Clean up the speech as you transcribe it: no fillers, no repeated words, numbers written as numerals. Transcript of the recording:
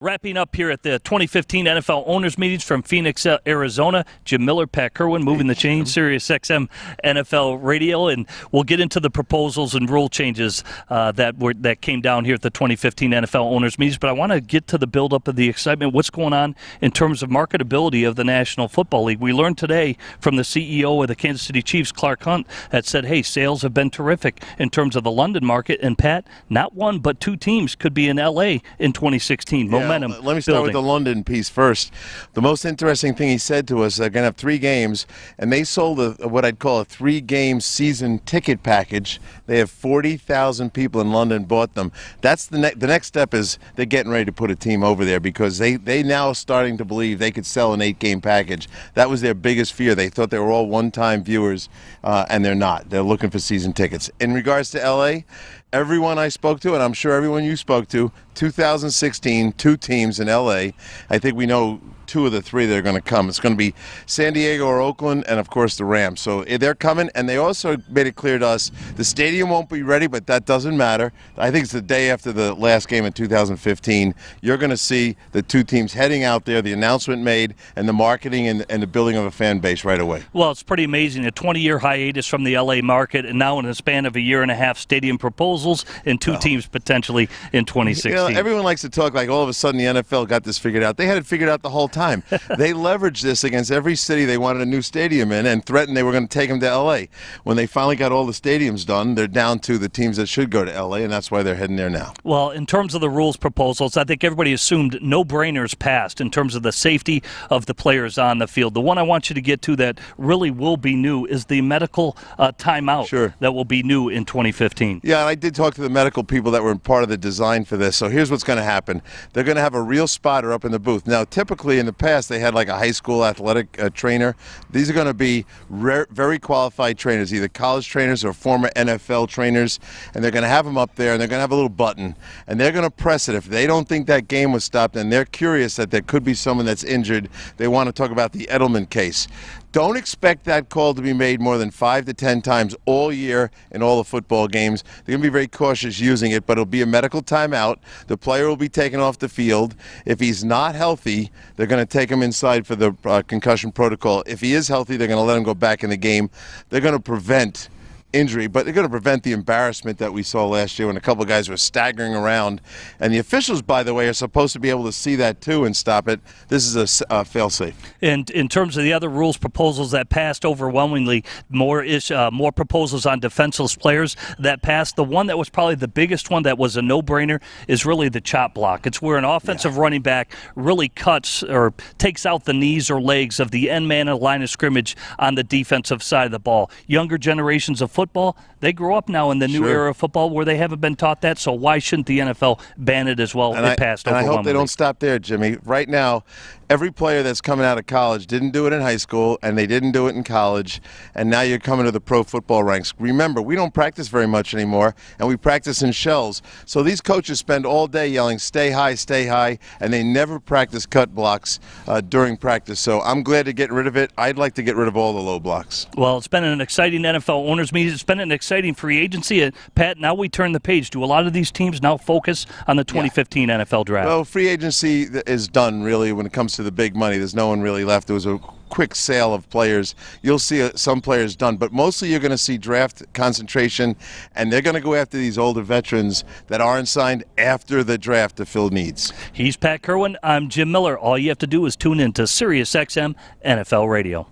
Wrapping up here at the 2015 NFL Owners Meetings from Phoenix, Arizona. Jim Miller, Pat Kirwan, moving the chain, SiriusXM NFL Radio, and we'll get into the proposals and rule changes that came down here at the 2015 NFL Owners Meetings. But I want to get to the buildup of the excitement. What's going on in terms of marketability of the National Football League? We learned today from the CEO of the Kansas City Chiefs, Clark Hunt, that said, hey, sales have been terrific in terms of the London market. And Pat, not one but two teams could be in L.A. in 2016. Momentum. Let me start with the London piece first. The most interesting thing he said to us, they're going to have 3 games, and they sold what I'd call a 3-game season ticket package. They have 40,000 people in London bought them. That's the next step is they're getting ready to put a team over there because they now are starting to believe they could sell an 8-game package. That was their biggest fear. They thought they were all one-time viewers, and they're not. They're looking for season tickets. In regards to L.A., everyone I spoke to, and I'm sure everyone you spoke to, 2016, 2 teams in L.A. I think we know 2 of the 3 that are going to come. It's going to be San Diego or Oakland, and of course the Rams. So they're coming, and they also made it clear to us the stadium won't be ready, but that doesn't matter. I think it's the day after the last game in 2015. You're going to see the 2 teams heading out there, the announcement made, and the marketing and the building of a fan base right away. Well, it's pretty amazing. A 20-year hiatus from the L.A. market, and now in a span of a year and a half, stadium proposals and 2 teams potentially in 2016. You know, everyone likes to talk like all of a sudden the NFL got this figured out. They had it figured out the whole time. They leveraged this against every city they wanted a new stadium in and threatened they were going to take them to L.A. When they finally got all the stadiums done, they're down to the teams that should go to L.A., and that's why they're heading there now. Well, in terms of the rules proposals, I think everybody assumed no-brainers passed in terms of the safety of the players on the field. The one I want you to get to that really will be new is the medical timeout that will be new in 2015. Yeah, and I did talk to the medical people that were part of the design for this. So here's what's going to happen. They're going to have a real spotter up in the booth. Now, typically in the past, they had like a high school athletic trainer. These are going to be very qualified trainers, either college trainers or former NFL trainers, and they're going to have them up there, and they're going to have a little button, and they're going to press it. If they don't think that game was stopped and they're curious that there could be someone that's injured, they want to talk about the Edelman case. Don't expect that call to be made more than 5 to 10 times all year in all the football games. They're going to be very cautious using it, but it'll be a medical timeout. The player will be taken off the field. If he's not healthy, they're going to take him inside for the concussion protocol. If he is healthy, they're going to let him go back in the game. They're going to prevent injury, but they're going to prevent the embarrassment that we saw last year when a couple of guys were staggering around. And the officials, by the way, are supposed to be able to see that too and stop it. This is a fail-safe. And in terms of the other rules proposals that passed overwhelmingly, more proposals on defenseless players that passed. The one that was probably the biggest one that was a no-brainer is really the chop block. It's where an offensive running back really cuts or takes out the knees or legs of the end man of the line of scrimmage on the defensive side of the ball. Younger generations of football, they grow up now in the new era of football where they haven't been taught that, so why shouldn't the NFL ban it as well? And it passed overwhelmingly. I hope they don't stop there, Jimmy. Right now, every player that's coming out of college didn't do it in high school, and they didn't do it in college, and now you're coming to the pro football ranks. Remember, we don't practice very much anymore, and we practice in shells. So these coaches spend all day yelling, stay high, and they never practice cut blocks during practice. So I'm glad to get rid of it. I'd like to get rid of all the low blocks. Well, it's been an exciting NFL Owners Meeting. It's been an exciting free agency. And Pat, now we turn the page. Do a lot of these teams now focus on the 2015 NFL draft? Well, free agency is done, really, when it comes to the big money. There's no one really left. There was a quick sale of players. You'll see some players done, but mostly you're going to see draft concentration, and they're going to go after these older veterans that aren't signed after the draft to fill needs. He's Pat Kirwan. I'm Jim Miller. All you have to do is tune in to SiriusXM NFL Radio.